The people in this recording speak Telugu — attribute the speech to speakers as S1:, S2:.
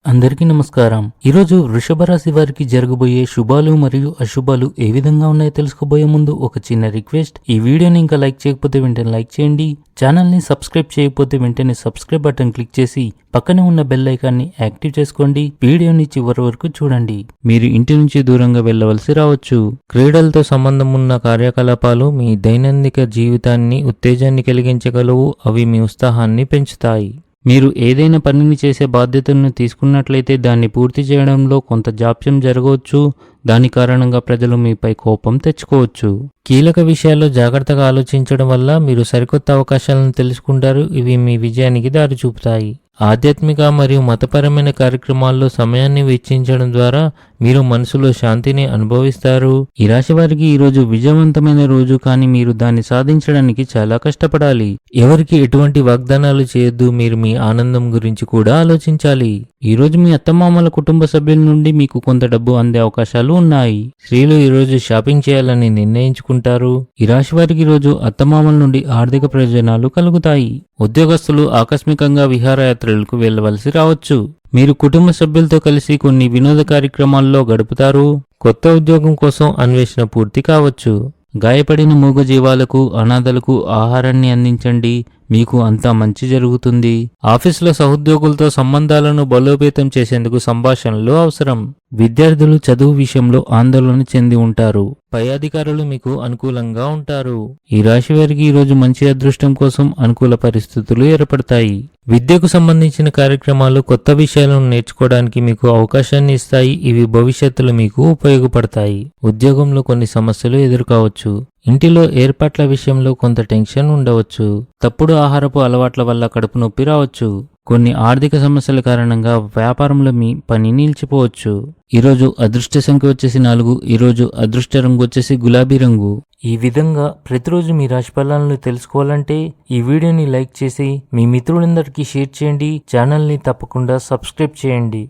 S1: అందరికీ నమస్కారం. ఈరోజు వృషభ రాశి వారికి జరగబోయే శుభాలు మరియు అశుభాలు ఏ విధంగా ఉన్నాయో తెలుసుకోబోయే ముందు ఒక చిన్న రిక్వెస్ట్. ఈ వీడియోని ఇంకా లైక్ చేయకపోతే వెంటనే లైక్ చేయండి. ఛానల్ని సబ్స్క్రైబ్ చేయకపోతే వెంటనే సబ్స్క్రైబ్ బటన్ క్లిక్ చేసి పక్కనే ఉన్న బెల్ ఐకాన్ని యాక్టివ్ చేసుకోండి. వీడియోని చివరి వరకు చూడండి. మీరు ఇంటి నుంచి దూరంగా వెళ్ళవలసి రావచ్చు. క్రీడలతో సంబంధం ఉన్న కార్యకలాపాలు మీ దైనందిక జీవితాన్ని ఉత్తేజాన్ని కలిగించగలవు. అవి మీ ఉత్సాహాన్ని పెంచుతాయి. మీరు ఏదైనా పనిని చేసే బాధ్యతలను తీసుకున్నట్లయితే దాన్ని పూర్తి చేయడంలో కొంత జాప్యం జరగవచ్చు. దాని కారణంగా ప్రజలు మీపై కోపం తెచ్చుకోవచ్చు. కీలక విషయాల్లో జాగ్రత్తగా ఆలోచించడం వల్ల మీరు సరికొత్త అవకాశాలను తెలుసుకుంటారు. ఇవి మీ విజయానికి దారి చూపుతాయి. ఆధ్యాత్మిక మరియు మతపరమైన కార్యక్రమాల్లో సమయాన్ని వెచ్చించడం ద్వారా మీరు మనసులో శాంతిని అనుభవిస్తారు. ఈ రాశి వారికి ఈరోజు విజయవంతమైన రోజు, కానీ మీరు దాన్ని సాధించడానికి చాలా కష్టపడాలి. ఎవరికి ఎటువంటి వాగ్దానాలు చేయొద్దు. మీరు మీ ఆనందం గురించి కూడా ఆలోచించాలి. ఈరోజు మీ అత్తమామల కుటుంబ సభ్యుల నుండి మీకు కొంత డబ్బు అందే అవకాశాలు ఉన్నాయి. స్త్రీలు ఈరోజు షాపింగ్ చేయాలని నిర్ణయించుకుంటారు. ఈ రాశి వారికి ఈరోజు అత్తమామల నుండి ఆర్థిక ప్రయోజనాలు కలుగుతాయి. ఉద్యోగస్తులు ఆకస్మికంగా విహారయాత్రలకు వెళ్లవలసి రావచ్చు. మీరు కుటుంబ సభ్యులతో కలిసి కొన్ని వినోద కార్యక్రమాల్లో గడుపుతారు. కొత్త ఉద్యోగం కోసం అన్వేషణ పూర్తి కావచ్చు. గాయపడిన మూగజీవాలకు, అనాథలకు ఆహారాన్ని అందించండి. మీకు అంతా మంచి జరుగుతుంది. ఆఫీసులో సహోద్యోగులతో సంబంధాలను బలోపేతం చేసేందుకు సంభాషణలు అవసరం. విద్యార్థులు చదువు విషయంలో ఆందోళన చెంది ఉంటారు. పై అధికారులు మీకు అనుకూలంగా ఉంటారు. ఈ రాశి వారికి ఈరోజు మంచి అదృష్టం కోసం అనుకూల పరిస్థితులు ఏర్పడతాయి. విద్యకు సంబంధించిన కార్యక్రమాలు కొత్త విషయాలను నేర్చుకోవడానికి మీకు అవకాశాన్ని ఇస్తాయి. ఇవి భవిష్యత్తులో మీకు ఉపయోగపడతాయి. ఉద్యోగంలో కొన్ని సమస్యలు ఎదుర్కోవచ్చు. ఇంటిలో ఏర్పాట్ల విషయంలో కొంత టెన్షన్ ఉండవచ్చు. తప్పుడు ఆహారపు అలవాట్ల వల్ల కడుపు నొప్పి రావచ్చు. కొన్ని ఆర్థిక సమస్యల కారణంగా వ్యాపారంలో మీ పని నిలిచిపోవచ్చు. ఈరోజు అదృష్ట సంఖ్య వచ్చేసి 4. ఈరోజు అదృష్ట రంగు వచ్చేసి గులాబీ రంగు. ఈ విధంగా ప్రతిరోజు మీ రాశి ఫలాలను తెలుసుకోవాలంటే ఈ వీడియోని లైక్ చేసి మీ మిత్రులందరికీ షేర్ చేయండి. ఛానల్ని తప్పకుండా సబ్స్క్రైబ్ చేయండి.